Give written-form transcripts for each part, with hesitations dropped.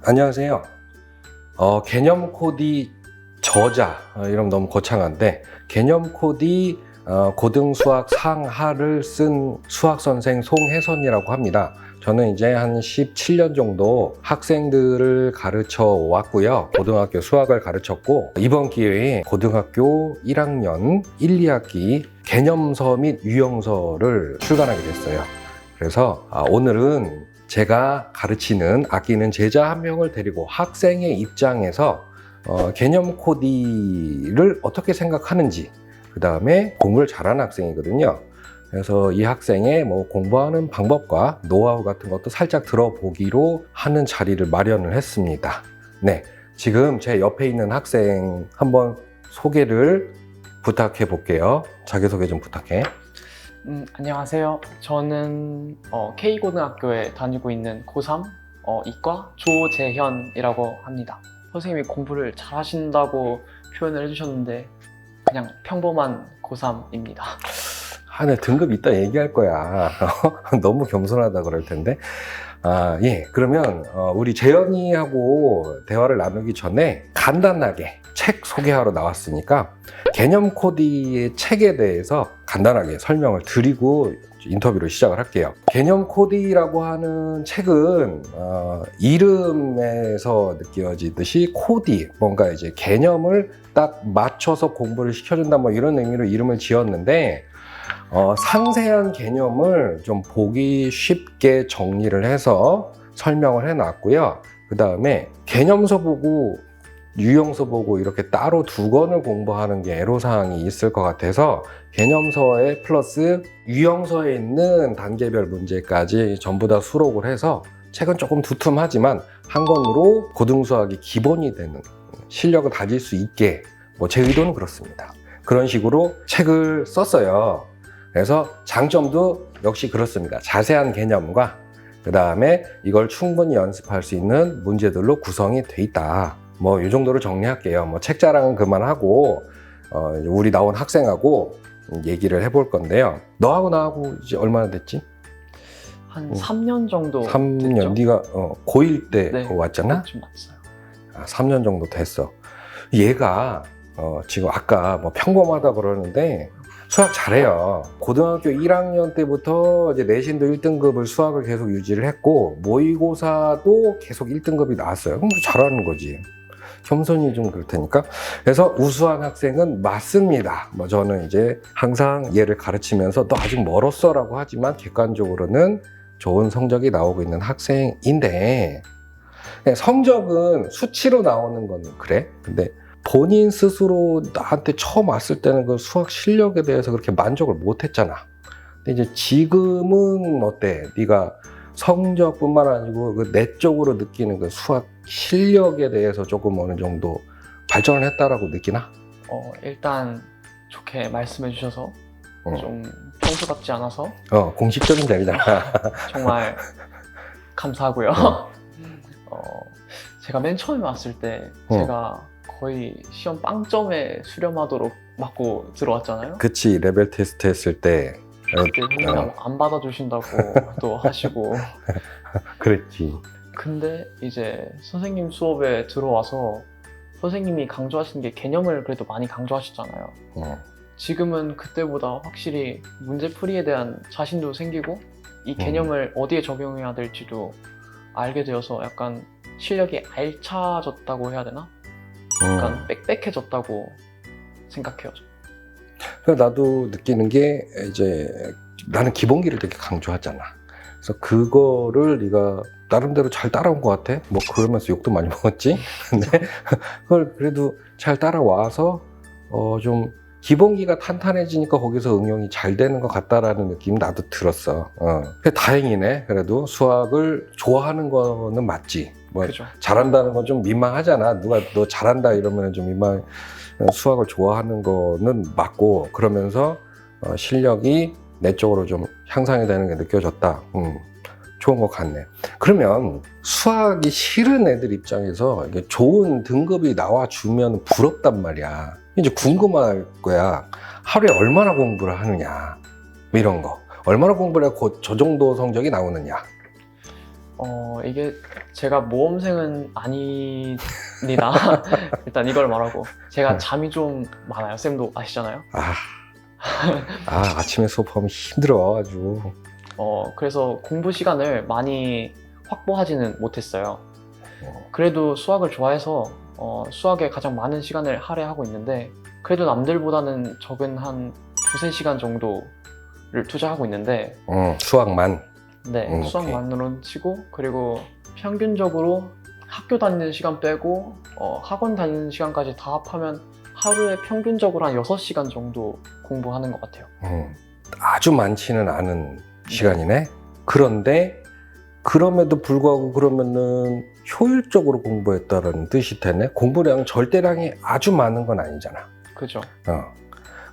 안녕하세요. 개념 코디 저자 이러면 너무 거창한데 개념 코디 고등 수학 상하를 쓴 수학 선생 송혜선이라고 합니다. 저는 이제 한 17년 정도 학생들을 가르쳐 왔고요. 고등학교 수학을 가르쳤고 이번 기회에 고등학교 1학년 1, 2학기 개념서 및 유형서를 출간하게 됐어요. 그래서 오늘은 제가 가르치는 아끼는 제자 한 명을 데리고 학생의 입장에서 개념 코디를 어떻게 생각하는지, 그 다음에 공부를 잘하는 학생이거든요. 그래서 이 학생의 공부하는 방법과 노하우 같은 것도 살짝 들어보기로 하는 자리를 마련을 했습니다. 네, 지금 제 옆에 있는 학생 한번 소개를 부탁해 볼게요. 자기소개 좀 부탁해. 안녕하세요. 저는 K고등학교에 다니고 있는 고3 이과 조재현이라고 합니다. 선생님이 공부를 잘하신다고 표현을 해주셨는데 그냥 평범한 고3입니다. 내 등급 이따 얘기할 거야. 너무 겸손하다 그럴 텐데. 예. 그러면 우리 재현이하고 대화를 나누기 전에 간단하게 책 소개하러 나왔으니까 개념 코디의 책에 대해서 간단하게 설명을 드리고 인터뷰를 시작을 할게요. 개념 코디라고 하는 책은 이름에서 느껴지듯이 코디, 뭔가 이제 개념을 딱 맞춰서 공부를 시켜준다 이런 의미로 이름을 지었는데 상세한 개념을 좀 보기 쉽게 정리를 해서 설명을 해놨고요. 그 다음에 개념서 보고 유형서 보고 이렇게 따로 두 권을 공부하는 게 애로사항이 있을 것 같아서 개념서에 플러스 유형서에 있는 단계별 문제까지 전부 다 수록을 해서 책은 조금 두툼하지만 한 권으로 고등수학이 기본이 되는 실력을 다질 수 있게 제 의도는 그렇습니다. 그런 식으로 책을 썼어요. 그래서 장점도 역시 그렇습니다. 자세한 개념과 그 다음에 이걸 충분히 연습할 수 있는 문제들로 구성이 돼 있다. 이 정도로 정리할게요. 책 자랑은 그만하고 우리 나온 학생하고 얘기를 해볼 건데요. 너하고 나하고 이제 얼마나 됐지? 한 3년 정도 3년 됐죠? 네가 고1 때 네, 왔잖아? 좀 맞어요. 3년 정도 됐어. 얘가 지금 아까 평범하다 그러는데 수학 잘해요. 고등학교 1학년 때부터 이제 내신도 1등급을 수학을 계속 유지를 했고 모의고사도 계속 1등급이 나왔어요. 그럼 잘하는 거지. 겸손히 좀 그럴 테니까. 그래서 우수한 학생은 맞습니다. 저는 이제 항상 얘를 가르치면서 너 아직 멀었어 라고 하지만 객관적으로는 좋은 성적이 나오고 있는 학생인데 성적은 수치로 나오는 건 그래. 근데 본인 스스로 나한테 처음 왔을 때는 그 수학 실력에 대해서 그렇게 만족을 못 했잖아. 근데 이제 지금은 어때? 네가 성적뿐만 아니고 그 내적으로 느끼는 그 수학 실력에 대해서 조금 어느 정도 발전을 했다라고 느끼나? 일단 좋게 말씀해 주셔서 좀 평소 같지 않아서 공식적인 자리잖아. 정말 감사하고요. 제가 맨 처음에 왔을 때 제가 거의 시험 빵점에 수렴하도록 맞고 들어왔잖아요. 그치, 레벨 테스트 했을 때 그때 형님 안 받아주신다고 또 하시고 그랬지. 근데 이제 선생님 수업에 들어와서 선생님이 강조하시는 게 개념을 그래도 많이 강조하시잖아요. 지금은 그때보다 확실히 문제풀이에 대한 자신도 생기고 이 개념을 어디에 적용해야 될지도 알게 되어서 약간 실력이 알차졌다고 해야 되나? 약간 빽빽해졌다고 생각해요. 그래서 나도 느끼는 게 이제 나는 기본기를 되게 강조하잖아. 그래서 그거를 네가 나름대로 잘 따라온 것 같아. 그러면서 욕도 많이 먹었지. 근데 그걸 그래도 잘 따라와서 좀 기본기가 탄탄해지니까 거기서 응용이 잘 되는 것 같다라는 느낌 나도 들었어. 다행이네. 그래도 수학을 좋아하는 거는 맞지. 그죠. 잘한다는 건 좀 민망하잖아. 누가 너 잘한다 이러면 좀 민망. 수학을 좋아하는 거는 맞고 그러면서 실력이 내적으로 좀 향상이 되는 게 느껴졌다. 좋은 것 같네. 그러면 수학이 싫은 애들 입장에서 이게 좋은 등급이 나와주면 부럽단 말이야. 이제 궁금할 거야. 하루에 얼마나 공부를 하느냐. 이런 거. 얼마나 공부를 하고 저 정도 성적이 나오느냐. 이게 제가 모험생은 아닙니다. 일단 이걸 말하고 제가 잠이 좀 많아요. 쌤도 아시잖아요. 아침에 수업하면 힘들어 아주. 그래서 공부 시간을 많이 확보하지는 못했어요. 그래도 수학을 좋아해서 수학에 가장 많은 시간을 할애하고 있는데 그래도 남들보다는 적은 한 2-3시간 정도를 투자하고 있는데 수학만? 네, 수학만으로는 치고 그리고 평균적으로 학교 다니는 시간 빼고 학원 다니는 시간까지 다 합하면 하루에 평균적으로 한 6시간 정도 공부하는 것 같아요. 아주 많지는 않은 시간이네. 그런데 그럼에도 불구하고 그러면은 효율적으로 공부했다는 뜻이 되네. 공부량 절대량이 아주 많은 건 아니잖아. 그죠.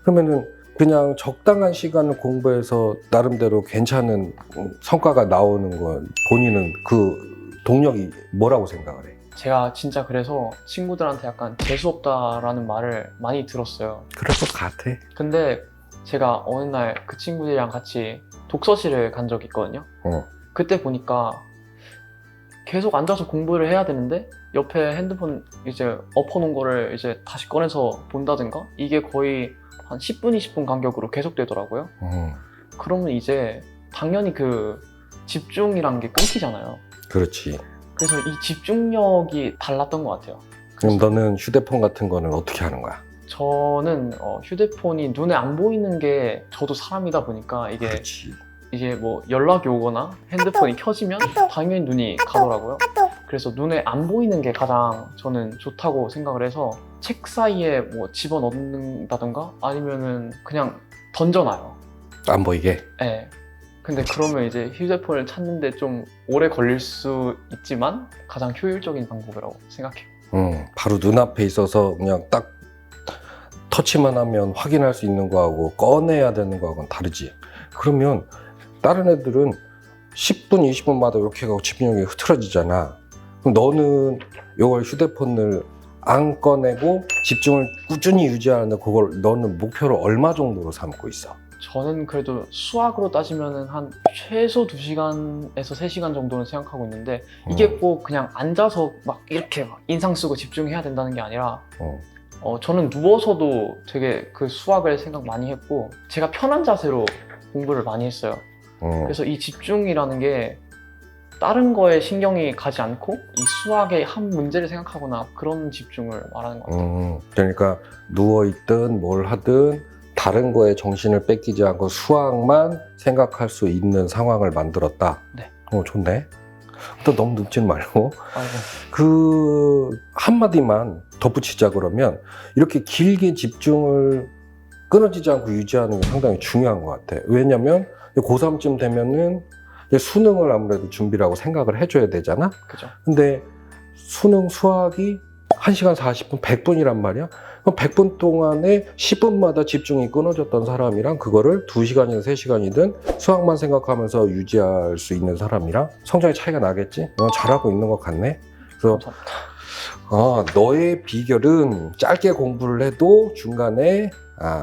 그러면은 그냥 적당한 시간을 공부해서 나름대로 괜찮은 성과가 나오는 건 본인은 그 동력이 뭐라고 생각을 해? 제가 진짜 그래서 친구들한테 약간 재수없다라는 말을 많이 들었어요. 그럴 것 같아. 근데 제가 어느 날 그 친구들이랑 같이 독서실을 간 적이 있거든요. 그때 보니까 계속 앉아서 공부를 해야 되는데 옆에 핸드폰 이제 엎어놓은 거를 이제 다시 꺼내서 본다든가 이게 거의 한 10분, 20분 간격으로 계속 되더라고요. 그러면 이제 당연히 그 집중이란 게 끊기잖아요. 그렇지. 그래서 이 집중력이 달랐던 것 같아요. 그럼 너는 휴대폰 같은 거는 어떻게 하는 거야? 저는 휴대폰이 눈에 안 보이는 게 저도 사람이다 보니까 그렇지. 이게 뭐 연락이 오거나 핸드폰이 켜지면 당연히 눈이 가더라고요. 그래서 눈에 안 보이는 게 가장 저는 좋다고 생각을 해서 책 사이에 뭐 집어넣는다던가 아니면은 그냥 던져놔요. 안 보이게? 네. 근데 그러면 이제 휴대폰을 찾는데 좀 오래 걸릴 수 있지만 가장 효율적인 방법이라고 생각해요. 바로 눈앞에 있어서 그냥 딱 터치만 하면 확인할 수 있는 거하고 꺼내야 되는 거하고는 다르지. 그러면 다른 애들은 10분, 20분마다 이렇게 하고 집중력이 흐트러지잖아. 그럼 너는 이걸 휴대폰을 안 꺼내고 집중을 꾸준히 유지하는데 그걸 너는 목표로 얼마 정도로 삼고 있어? 저는 그래도 수학으로 따지면 한 최소 2시간에서 3시간 정도는 생각하고 있는데 이게 꼭 그냥 앉아서 막 이렇게 막 인상 쓰고 집중해야 된다는 게 아니라 저는 누워서도 되게 그 수학을 생각 많이 했고 제가 편한 자세로 공부를 많이 했어요. 그래서 이 집중이라는 게 다른 거에 신경이 가지 않고 이 수학의 한 문제를 생각하거나 그런 집중을 말하는 것 같아요. 그러니까 누워있든 뭘 하든 다른 거에 정신을 뺏기지 않고 수학만 생각할 수 있는 상황을 만들었다. 네. 좋네. 또 너무 늙지는 말고. 아이고. 그 한마디만 덧붙이자 그러면 이렇게 길게 집중을 끊어지지 않고 유지하는 게 상당히 중요한 것 같아. 왜냐면 고3쯤 되면은 수능을 아무래도 준비라고 생각을 해줘야 되잖아. 그죠. 근데 수능 수학이 1시간 40분, 100분이란 말이야. 그럼 100분 동안에 10분마다 집중이 끊어졌던 사람이랑 그거를 2시간이든 3시간이든 수학만 생각하면서 유지할 수 있는 사람이랑 성장의 차이가 나겠지? 잘하고 있는 것 같네. 그래서 너의 비결은 짧게 공부를 해도 중간에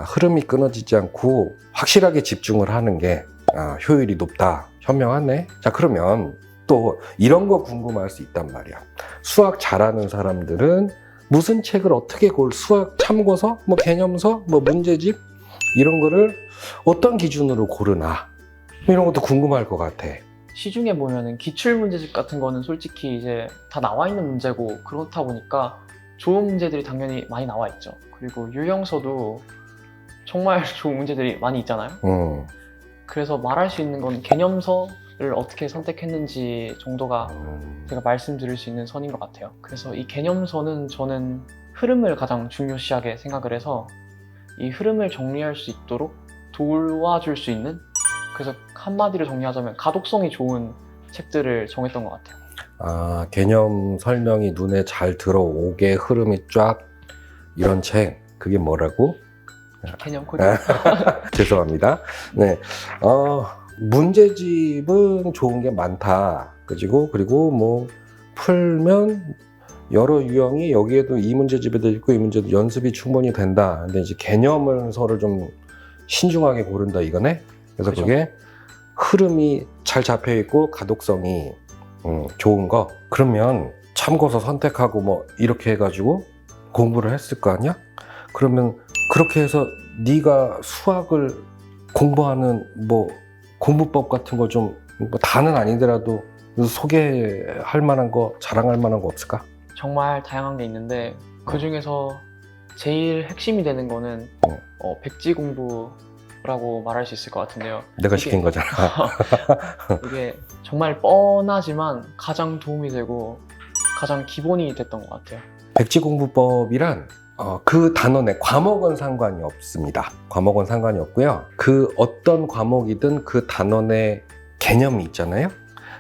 흐름이 끊어지지 않고 확실하게 집중을 하는 게 효율이 높다. 현명하네. 자, 그러면 또 이런 거 궁금할 수 있단 말이야. 수학 잘하는 사람들은 무슨 책을 어떻게 수학 참고서, 뭐 개념서, 뭐 문제집 이런 거를 어떤 기준으로 고르나 이런 것도 궁금할 것 같아. 시중에 보면은 기출 문제집 같은 거는 솔직히 이제 다 나와 있는 문제고 그렇다 보니까 좋은 문제들이 당연히 많이 나와 있죠. 그리고 유형서도 정말 좋은 문제들이 많이 있잖아요. 그래서 말할 수 있는 건 개념서를 어떻게 선택했는지 정도가 제가 말씀드릴 수 있는 선인 것 같아요. 그래서 이 개념서는 저는 흐름을 가장 중요시하게 생각을 해서 이 흐름을 정리할 수 있도록 도와줄 수 있는, 그래서 한마디로 정리하자면 가독성이 좋은 책들을 정했던 것 같아요. 개념 설명이 눈에 잘 들어오게 흐름이 쫙 이런 책, 그게 뭐라고? 개념 코딩. 죄송합니다. 네, 문제집은 좋은 게 많다. 그리고 뭐 풀면 여러 유형이 여기에도 이 문제집에도 있고 이 문제도 연습이 충분히 된다. 근데 이제 개념을서를 좀 신중하게 고른다 이거네. 그래서 그죠. 그게 흐름이 잘 잡혀 있고 가독성이 좋은 거. 그러면 참고서 선택하고 뭐 이렇게 해가지고 공부를 했을 거 아니야? 그러면 그렇게 해서 네가 수학을 공부하는 뭐 공부법 같은 거 좀 뭐 다는 아니더라도 소개할 만한 거, 자랑할 만한 거 없을까? 정말 다양한 게 있는데 그 중에서 제일 핵심이 되는 거는 백지 공부라고 말할 수 있을 것 같은데요. 내가 시킨 거잖아. 이게 정말 뻔하지만 가장 도움이 되고 가장 기본이 됐던 것 같아요. 백지공부법이란 그 단원의 과목은 상관이 없습니다. 과목은 상관이 없고요. 그 어떤 과목이든 그 단원의 개념이 있잖아요.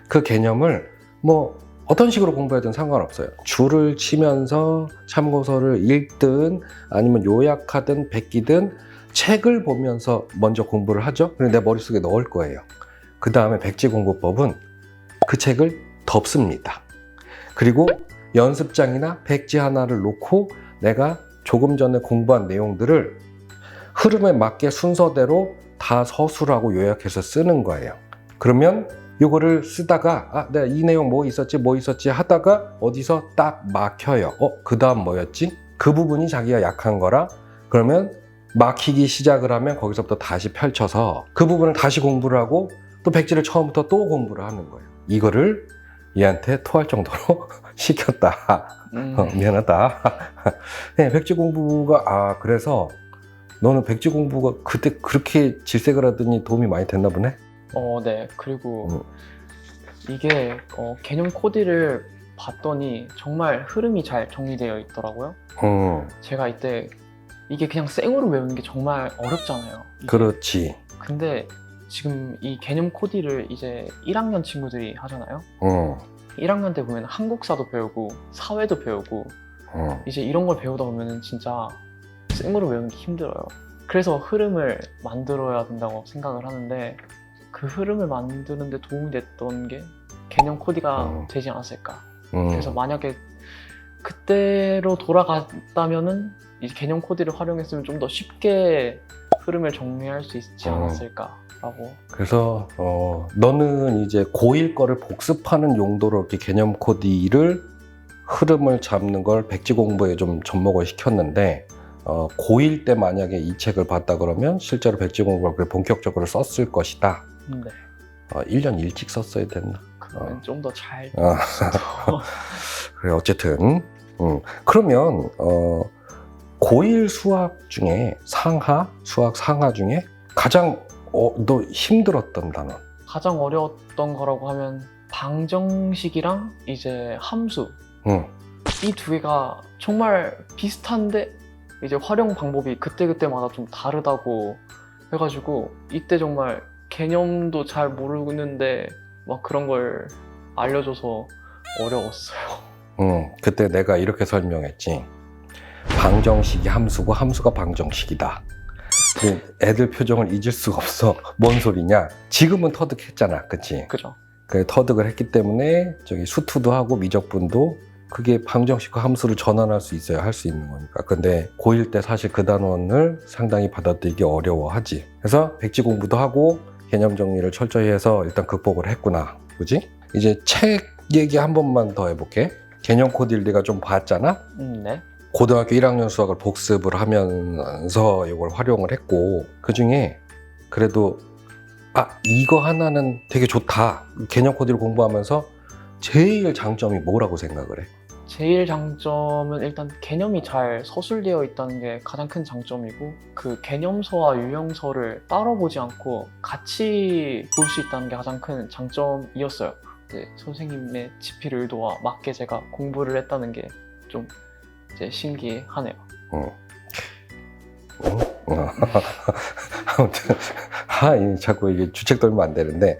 그 개념을 뭐 어떤 식으로 공부하든 상관없어요. 줄을 치면서 참고서를 읽든 아니면 요약하든 베끼든 책을 보면서 먼저 공부를 하죠. 그리고 내 머릿속에 넣을 거예요. 그 다음에 백지공부법은 그 책을 덮습니다. 그리고 연습장이나 백지 하나를 놓고 내가 조금 전에 공부한 내용들을 흐름에 맞게 순서대로 다 서술하고 요약해서 쓰는 거예요. 그러면 이거를 쓰다가 내가 이 내용 뭐 있었지 하다가 어디서 딱 막혀요. 그 다음 뭐였지? 그 부분이 자기가 약한 거라. 그러면 막히기 시작을 하면 거기서부터 다시 펼쳐서 그 부분을 다시 공부를 하고 또 백지를 처음부터 또 공부를 하는 거예요. 이거를 얘한테 토할 정도로 시켰다. 미안하다. 네, 백지 공부가 그래서 너는 백지 공부가 그때 그렇게 질색을 하더니 도움이 많이 됐나 보네? 네. 그리고 이게 개념 코디를 봤더니 정말 흐름이 잘 정리되어 있더라고요. 제가 이때 이게 그냥 생으로 외우는 게 정말 어렵잖아요. 이게. 그렇지. 근데 지금 이 개념 코디를 이제 1학년 친구들이 하잖아요. 1학년 때 보면 한국사도 배우고 사회도 배우고 이제 이런 걸 배우다 보면 진짜 생으로 외우는 게 힘들어요. 그래서 흐름을 만들어야 된다고 생각을 하는데 그 흐름을 만드는 데 도움이 됐던 게 개념 코디가 되지 않았을까. 그래서 만약에 그때로 돌아갔다면은 이 개념 코디를 활용했으면 좀 더 쉽게 흐름을 정리할 수 있지 않았을까라고. 그래서 너는 이제 고1 거를 복습하는 용도로 이렇게 개념 코디를 흐름을 잡는 걸 백지 공부에 좀 접목을 시켰는데 고1 때 만약에 이 책을 봤다 그러면 실제로 백지 공부를 본격적으로 썼을 것이다. 네. 1년 일찍 썼어야 됐나? 그러면 좀 더 잘. 그래 어쨌든 그러면 고1 수학 중에 수학 상하 중에 가장 너 힘들었던 단원? 가장 어려웠던 거라고 하면 방정식이랑 이제 함수. 이 두 개가 정말 비슷한데 이제 활용 방법이 그때그때마다 좀 다르다고 해가지고 이때 정말 개념도 잘 모르는데 막 그런 걸 알려줘서 어려웠어요. 그때 내가 이렇게 설명했지. 방정식이 함수고 함수가 방정식이다. 애들 표정을 잊을 수가 없어. 뭔 소리냐? 지금은 터득했잖아, 그치? 그죠. 그 터득을 했기 때문에 저기 수투도 하고 미적분도 그게 방정식과 함수를 전환할 수 있어야 할 수 있는 거니까. 근데 고1 때 사실 그 단원을 상당히 받아들이기 어려워하지. 그래서 백지 공부도 하고 개념 정리를 철저히 해서 일단 극복을 했구나. 그지? 이제 책 얘기 한 번만 더 해볼게. 개념 코디를 네가 좀 봤잖아? 네. 고등학교 1학년 수학을 복습을 하면서 이걸 활용을 했고 그 중에 그래도 이거 하나는 되게 좋다. 개념 코디를 공부하면서 제일 장점이 뭐라고 생각을 해? 제일 장점은 일단 개념이 잘 서술되어 있다는 게 가장 큰 장점이고 그 개념서와 유형서를 따로 보지 않고 같이 볼 수 있다는 게 가장 큰 장점이었어요. 이제 선생님의 집필 의도와 맞게 제가 공부를 했다는 게 좀 이제 신기하네요. 아무튼 자꾸 이게 주책 떨면 안 되는데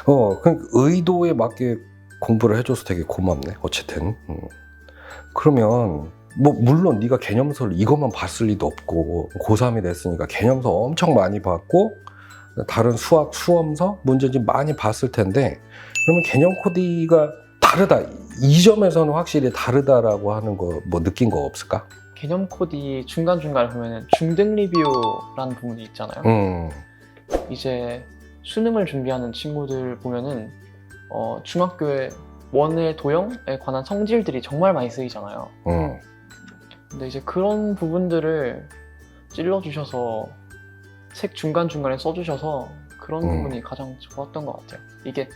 그 의도에 맞게 공부를 해줘서 되게 고맙네. 어쨌든 그러면 뭐 물론 네가 개념서를 이것만 봤을 리도 없고 고3이 됐으니까 개념서 엄청 많이 봤고 다른 수학 수험서 문제집 많이 봤을 텐데 그러면 개념 코디가 다르다. 이 점에서는 확실히 다르다라고 하는 거 뭐 느낀 거 없을까? 개념 코디 중간중간에 보면 중등 리뷰라는 부분이 있잖아요. 이제 수능을 준비하는 친구들 보면은 중학교에 원의 도형에 관한 성질들이 정말 많이 쓰이잖아요. 근데 이제 그런 부분들을 찔러주셔서 책 중간중간에 써주셔서 그런 부분이 가장 좋았던 것 같아요. 이게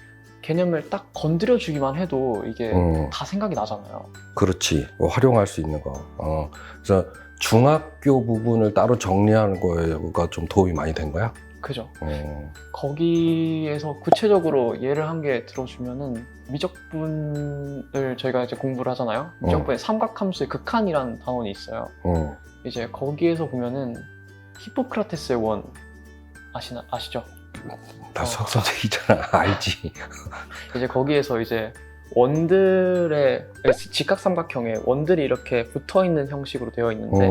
개념을 딱 건드려주기만 해도 이게 다 생각이 나잖아요. 그렇지. 뭐 활용할 수 있는 거. 그래서 중학교 부분을 따로 정리하는 거가 좀 도움이 많이 된 거야? 그죠. 거기에서 구체적으로 예를 한 개 들어주면은 미적분을 저희가 이제 공부를 하잖아요. 미적분에 삼각함수의 극한이라는 단원이 있어요. 이제 거기에서 보면은 히포크라테스의 원 아시죠? 나 수학 선생이잖아. 알지. 이제 거기에서 이제 원들의 직각삼각형에 원들이 이렇게 붙어있는 형식으로 되어 있는데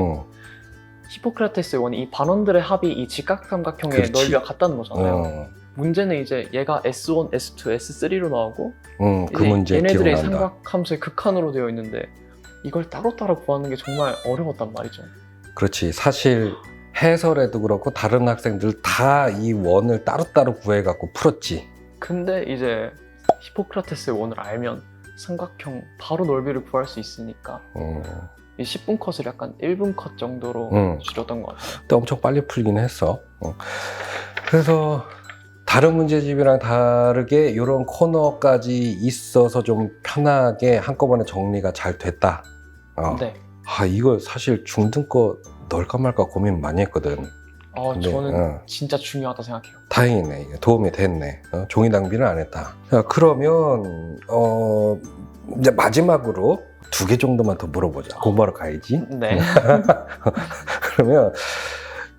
히포크라테스의 원이 이 반원들의 합이 이 직각삼각형의 그렇지. 넓이와 같다는 거잖아요. 문제는 이제 얘가 S1, S2, S3로 나오고 그 문제 얘네들의 기억난다. 삼각함수의 극한으로 되어 있는데 이걸 따로따로 구하는 게 정말 어려웠단 말이죠. 그렇지. 사실 해설에도 그렇고 다른 학생들 다 이 원을 따로따로 구해갖고 풀었지. 근데 이제 히포크라테스의 원을 알면 삼각형 바로 넓이를 구할 수 있으니까 이 10분 컷을 약간 1분 컷 정도로 줄였던 것 같아요. 근데 엄청 빨리 풀긴 했어. 그래서 다른 문제집이랑 다르게 이런 코너까지 있어서 좀 편하게 한꺼번에 정리가 잘 됐다. 네. 이거 사실 중등 거 넣을까 말까 고민 많이 했거든. 근데, 저는 진짜 중요하다 생각해요. 다행이네. 이게 도움이 됐네. 종이 낭비는 안 했다. 자, 그러면 이제 마지막으로 2개 정도만 더 물어보자. 공부하러 가야지. 네. 그러면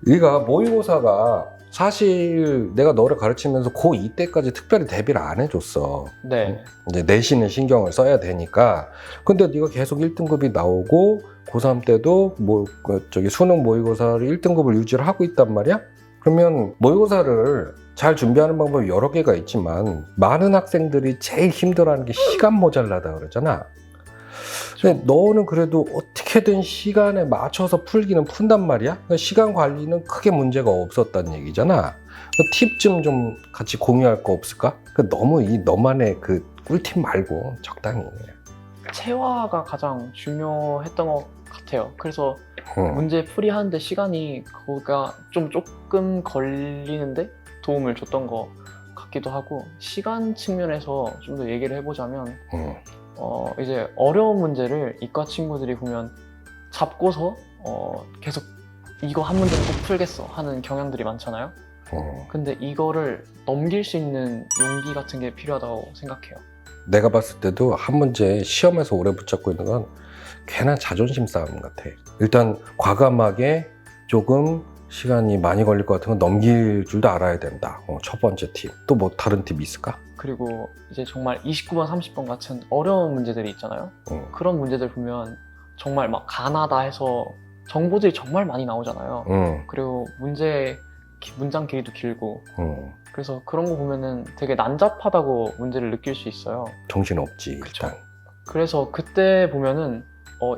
우리가 모의고사가 사실 내가 너를 가르치면서 고2 때까지 특별히 대비를 안 해줬어. 네. 이제 내신을 신경을 써야 되니까. 근데 네가 계속 1등급이 나오고 고3 때도 수능 모의고사를 1등급을 유지를 하고 있단 말이야? 그러면 모의고사를 잘 준비하는 방법이 여러 개가 있지만 많은 학생들이 제일 힘들어하는 게 시간 모자라다 그러잖아. 근데 너는 그래도 어떻게든 시간에 맞춰서 풀기는 푼단 말이야. 그러니까 시간 관리는 크게 문제가 없었다는 얘기잖아. 팁 좀 같이 공유할 거 없을까? 너무 너만의 그 꿀팁 말고 적당히. 체화가 가장 중요했던 것 같아요. 그래서 문제 풀이하는데 시간이 그거가 조금 걸리는데 도움을 줬던 것 같기도 하고, 시간 측면에서 좀 더 얘기를 해보자면 이제 어려운 문제를 이과 친구들이 보면 잡고서 계속 이거 한 문제는 꼭 풀겠어 하는 경향들이 많잖아요. 근데 이거를 넘길 수 있는 용기 같은 게 필요하다고 생각해요. 내가 봤을 때도 한 문제 시험에서 오래 붙잡고 있는 건 괜한 자존심 싸움 같아. 일단 과감하게 조금 시간이 많이 걸릴 것 같은 건 넘길 줄도 알아야 된다. 첫 번째 팁. 또 뭐 다른 팁이 있을까? 그리고 이제 정말 29번, 30번 같은 어려운 문제들이 있잖아요. 그런 문제들 보면 정말 막 가나다 해서 정보들이 정말 많이 나오잖아요. 그리고 문장 길이도 길고 그래서 그런 거 보면은 되게 난잡하다고 문제를 느낄 수 있어요. 정신없지. 그쵸. 일단. 그래서 그때 보면은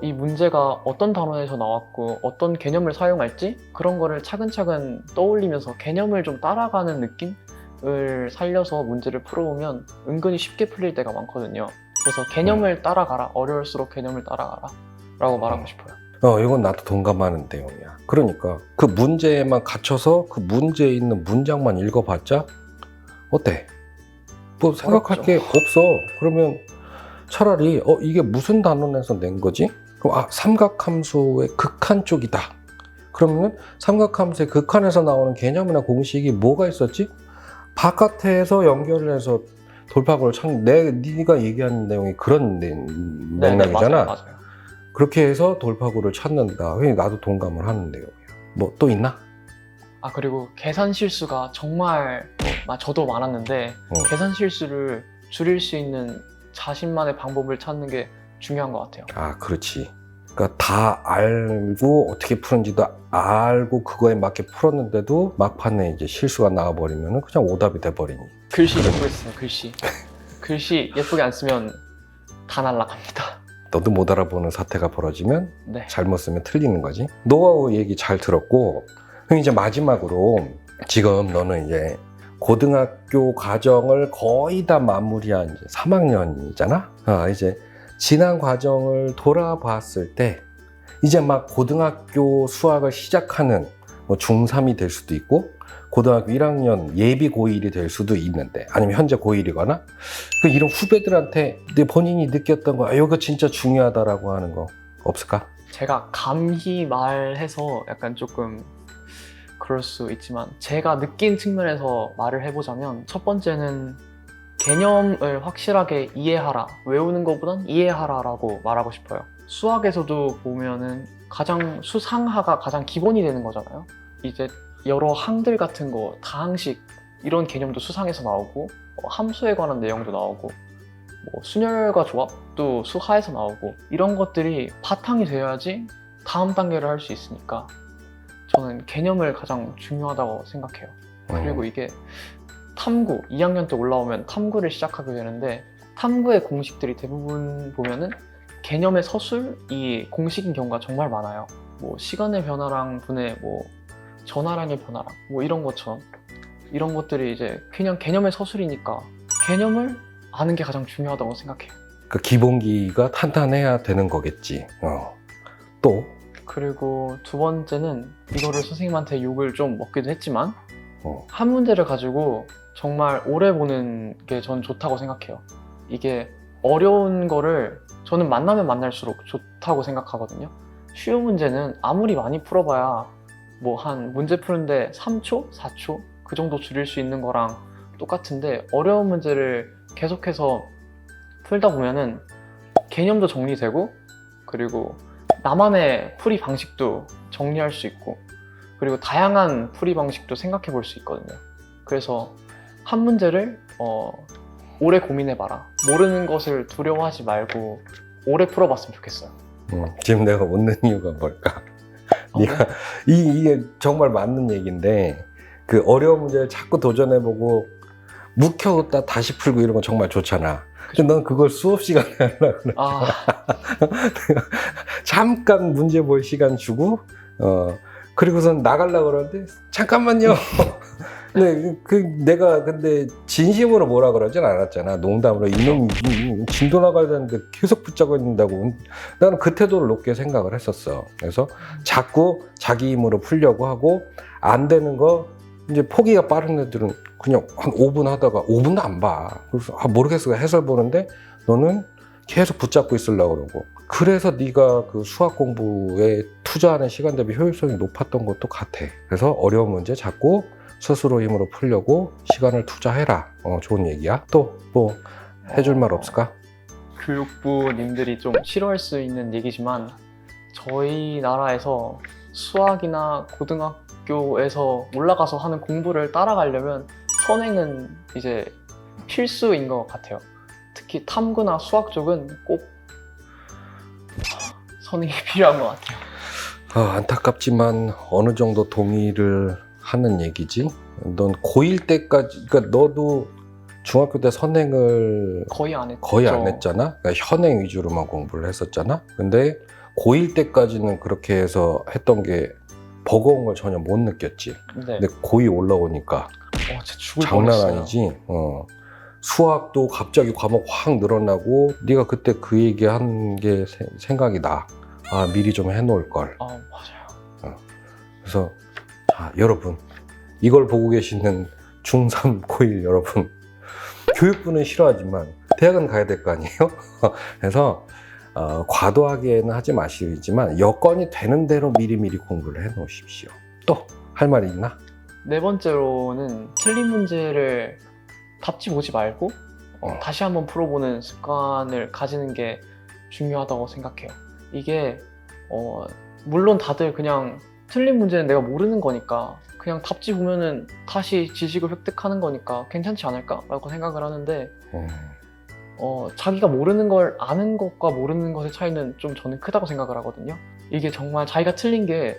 이 문제가 어떤 단원에서 나왔고 어떤 개념을 사용할지 그런 거를 차근차근 떠올리면서 개념을 좀 따라가는 느낌을 살려서 문제를 풀어보면 은근히 쉽게 풀릴 때가 많거든요. 그래서 개념을 따라가라, 어려울수록 개념을 따라가라 라고 말하고 싶어요. 이건 나도 동감하는 내용이야. 그러니까 그 문제에만 갇혀서 그 문제에 있는 문장만 읽어봤자 어때? 뭐 생각할 어렵죠. 게 없어. 그러면 차라리 이게 무슨 단원에서 낸 거지? 그럼 삼각함수의 극한 쪽이다. 그러면 삼각함수의 극한에서 나오는 개념이나 공식이 뭐가 있었지? 바깥에서 연결을 해서 돌파구를 네가 얘기하는 내용이 그런 맥락이잖아. 맞아요. 그렇게 해서 돌파구를 찾는다. 나도 동감을 하는 내용이야. 뭐 또 있나? 그리고 계산 실수가 정말 저도 많았는데 계산 실수를 줄일 수 있는 자신만의 방법을 찾는 게 중요한 것 같아요. 그렇지. 그러니까 다 알고 어떻게 푸는지도 알고 그거에 맞게 풀었는데도 막판에 이제 실수가 나와버리면 그냥 오답이 돼버리니. 글씨 예쁘게 쓰세요. 글씨 예쁘게 안 쓰면 다 날아갑니다. 너도 못 알아보는 사태가 벌어지면 네. 잘못 쓰면 틀리는 거지. 노하우 얘기 잘 들었고, 그럼 이제 마지막으로 지금 너는 이제 고등학교 과정을 거의 다 마무리한 이제 3학년이잖아. 이제 지난 과정을 돌아봤을 때 이제 막 고등학교 수학을 시작하는 뭐 중3이 될 수도 있고 고등학교 1학년 예비 고1이 될 수도 있는데 아니면 현재 고1이거나 이런 후배들한테 본인이 느꼈던 거 이거 진짜 중요하다라고 하는 거 없을까? 제가 감히 말해서 약간 조금 그럴 수 있지만 제가 느낀 측면에서 말을 해보자면 첫 번째는 개념을 확실하게 이해하라. 외우는 것보단 이해하라라고 말하고 싶어요. 수학에서도 보면은 가장 수상하가 가장 기본이 되는 거잖아요. 이제 여러 항들 같은 거, 다항식 이런 개념도 수상에서 나오고 함수에 관한 내용도 나오고 뭐 순열과 조합도 수하에서 나오고 이런 것들이 바탕이 되어야지 다음 단계를 할 수 있으니까 저는 개념을 가장 중요하다고 생각해요. 그리고 이게 탐구, 2학년 때 올라오면 탐구를 시작하게 되는데 탐구의 공식들이 대부분 보면은 개념의 서술이 공식인 경우가 정말 많아요. 뭐 시간의 변화랑 분의 뭐 전화량의 변화랑 뭐 이런 것처럼 이런 것들이 이제 그냥 개념의 서술이니까 개념을 아는 게 가장 중요하다고 생각해요. 그 기본기가 탄탄해야 되는 거겠지. 또 그리고 두 번째는 이거를 선생님한테 욕을 좀 먹기도 했지만 한 문제를 가지고 정말 오래 보는 게 전 좋다고 생각해요. 이게 어려운 거를 저는 만나면 만날수록 좋다고 생각하거든요. 쉬운 문제는 아무리 많이 풀어봐야 뭐 한 문제 푸는데 3초? 4초? 그 정도 줄일 수 있는 거랑 똑같은데 어려운 문제를 계속해서 풀다 보면은 개념도 정리되고 그리고 나만의 풀이 방식도 정리할 수 있고 그리고 다양한 풀이 방식도 생각해 볼 수 있거든요. 그래서 한 문제를 오래 고민해봐라. 모르는 것을 두려워하지 말고 오래 풀어봤으면 좋겠어요. 지금 내가 웃는 이유가 뭘까? 네가 이게 정말 맞는 얘기인데 그 어려운 문제를 자꾸 도전해보고 묵혀뒀다 다시 풀고 이런 건 정말 좋잖아. 근데 넌 그걸 수업 시간에 하려고 그래. 잠깐 문제 볼 시간 주고 그리고선 나가려고 그러는데 잠깐만요. 내가 근데 진심으로 뭐라 그러진 않았잖아. 농담으로 이놈 진도 나가야 되는데 계속 붙잡고 있는다고. 나는 그 태도를 높게 생각을 했었어. 그래서 자꾸 자기 힘으로 풀려고 하고 안 되는 거 이제 포기가 빠른 애들은 그냥 한 5분 하다가 5분도 안 봐. 그래서 모르겠어. 해설 보는데 너는 계속 붙잡고 있으려고 그러고. 그래서 네가 그 수학 공부에 투자하는 시간 대비 효율성이 높았던 것도 같아. 그래서 어려운 문제 자꾸 스스로 힘으로 풀려고 시간을 투자해라. 좋은 얘기야. 또 뭐 해줄 말 없을까? 교육부님들이 좀 싫어할 수 있는 얘기지만 저희 나라에서 수학이나 고등학교에서 올라가서 하는 공부를 따라가려면 선행은 이제 필수인 것 같아요. 특히 탐구나 수학 쪽은 꼭 선행이 필요한 것 같아요. 안타깝지만 어느 정도 동의를 하는 얘기지. 넌 고1 때까지, 그러니까 너도 중학교 때 선행을 거의 안 했죠. 거의 안 했잖아. 그러니까 현행 위주로만 공부를 했었잖아. 근데 고1 때까지는 그렇게 해서 했던 게 버거운 걸 전혀 못 느꼈지. 네. 근데 고2 올라오니까 진짜 죽을 장난 뻔했어요. 아니지. 수학도 갑자기 과목 확 늘어나고 네가 그때 그 얘기 한 게 생각이 나. 미리 좀 해놓을 걸. 맞아요. 그래서 여러분, 이걸 보고 계시는 중3, 고1 여러분, 교육부는 싫어하지만 대학은 가야 될 거 아니에요? 그래서 과도하게는 하지 마시지만 여건이 되는 대로 미리미리 공부를 해 놓으십시오. 또 할 말이 있나? 네 번째로는 틀린 문제를 답지 보지 말고 다시 한번 풀어보는 습관을 가지는 게 중요하다고 생각해요. 이게 물론 다들 그냥 틀린 문제는 내가 모르는 거니까 그냥 답지 보면은 다시 지식을 획득하는 거니까 괜찮지 않을까? 라고 생각을 하는데 자기가 모르는 걸 아는 것과 모르는 것의 차이는 좀 저는 크다고 생각을 하거든요. 이게 정말 자기가 틀린 게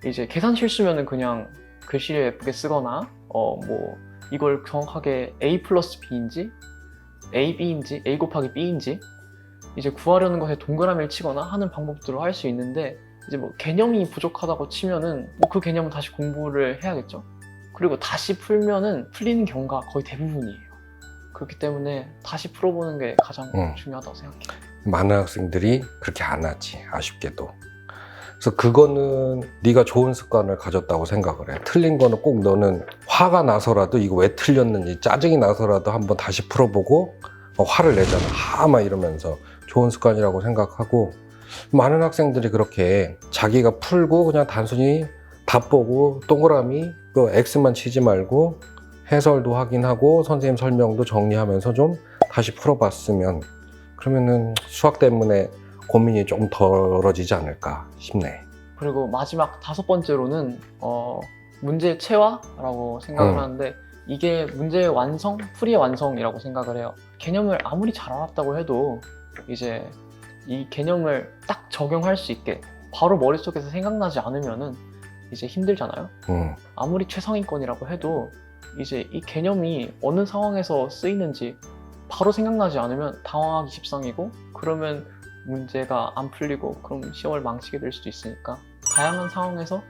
이제 계산 실수면은 그냥 글씨를 예쁘게 쓰거나 뭐 이걸 정확하게 A 플러스 B인지 A, B인지 A 곱하기 B인지 이제 구하려는 것에 동그라미를 치거나 하는 방법들로 할 수 있는데 이제 뭐 개념이 부족하다고 치면은 뭐 그 개념은 다시 공부를 해야겠죠. 그리고 다시 풀면은 풀리는 경우가 거의 대부분이에요. 그렇기 때문에 다시 풀어보는 게 가장 중요하다고 생각해요. 많은 학생들이 그렇게 안 하지, 아쉽게도. 그래서 그거는 네가 좋은 습관을 가졌다고 생각을 해. 틀린 거는 꼭 너는 화가 나서라도 이거 왜 틀렸는지 짜증이 나서라도 한번 다시 풀어보고 화를 내잖아. 막 이러면서 좋은 습관이라고 생각하고, 많은 학생들이 그렇게 자기가 풀고 그냥 단순히 답 보고 동그라미 그 X만 치지 말고 해설도 확인하고 선생님 설명도 정리하면서 좀 다시 풀어봤으면, 그러면은 수학 때문에 고민이 좀 덜어지지 않을까 싶네. 그리고 마지막 5번째로는 문제 체화라고 생각을 하는데, 이게 문제의 완성, 풀이의 완성이라고 생각을 해요. 개념을 아무리 잘 알았다고 해도 이제 이 개념을 딱 적용할 수 있게 바로 머릿속에서 생각나지 않으면은 이제 힘들잖아요. 아무리 최상위권이라고 해도 이제 이 개념이 어느 상황에서 쓰이는지 바로 생각나지 않으면 당황하기 십상이고, 그러면 문제가 안 풀리고 그럼 시험을 망치게 될 수도 있으니까, 다양한 상황에서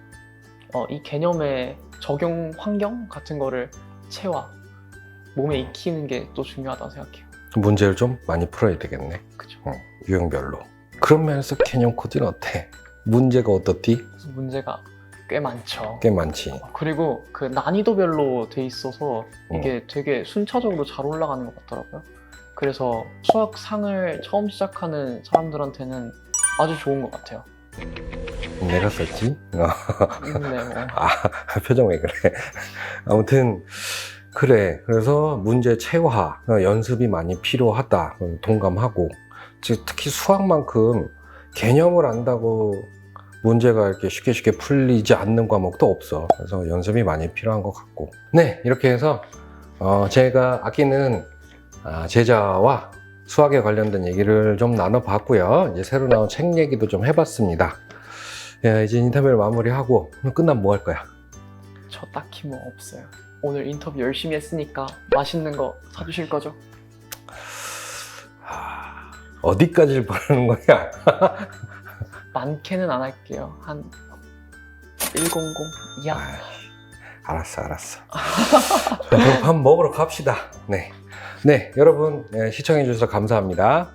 이 개념의 적용 환경 같은 거를 체화, 몸에 익히는 게 또 중요하다고 생각해요. 문제를 좀 많이 풀어야 되겠네. 그죠. 유형별로. 그런 면에서 개념 코딩 어때? 문제가 어떻디? 그래서 문제가 꽤 많죠. 꽤 많지. 그리고 그 난이도별로 돼 있어서 이게 되게 순차적으로 잘 올라가는 것 같더라고요. 그래서 수학상을 처음 시작하는 사람들한테는 아주 좋은 것 같아요. 내가 썼지? 네, 뭐. 표정 왜 그래? 아무튼 그래. 그래서 문제 체화, 연습이 많이 필요하다. 동감하고. 특히 수학만큼 개념을 안다고 문제가 이렇게 쉽게 풀리지 않는 과목도 없어. 그래서 연습이 많이 필요한 것 같고. 네, 이렇게 해서 제가 아끼는 제자와 수학에 관련된 얘기를 좀 나눠봤고요. 이제 새로 나온 책 얘기도 좀 해봤습니다. 이제 인터뷰를 마무리하고 끝나면 뭐 할 거야? 저 딱히 뭐 없어요. 오늘 인터뷰 열심히 했으니까 맛있는 거 사주실 거죠? 어디까지를 바라는 거야? 많게는 안 할게요. 한 100 이하. 알았어. 자, 그럼 밥 먹으러 갑시다. 네, 여러분 시청해 주셔서 감사합니다.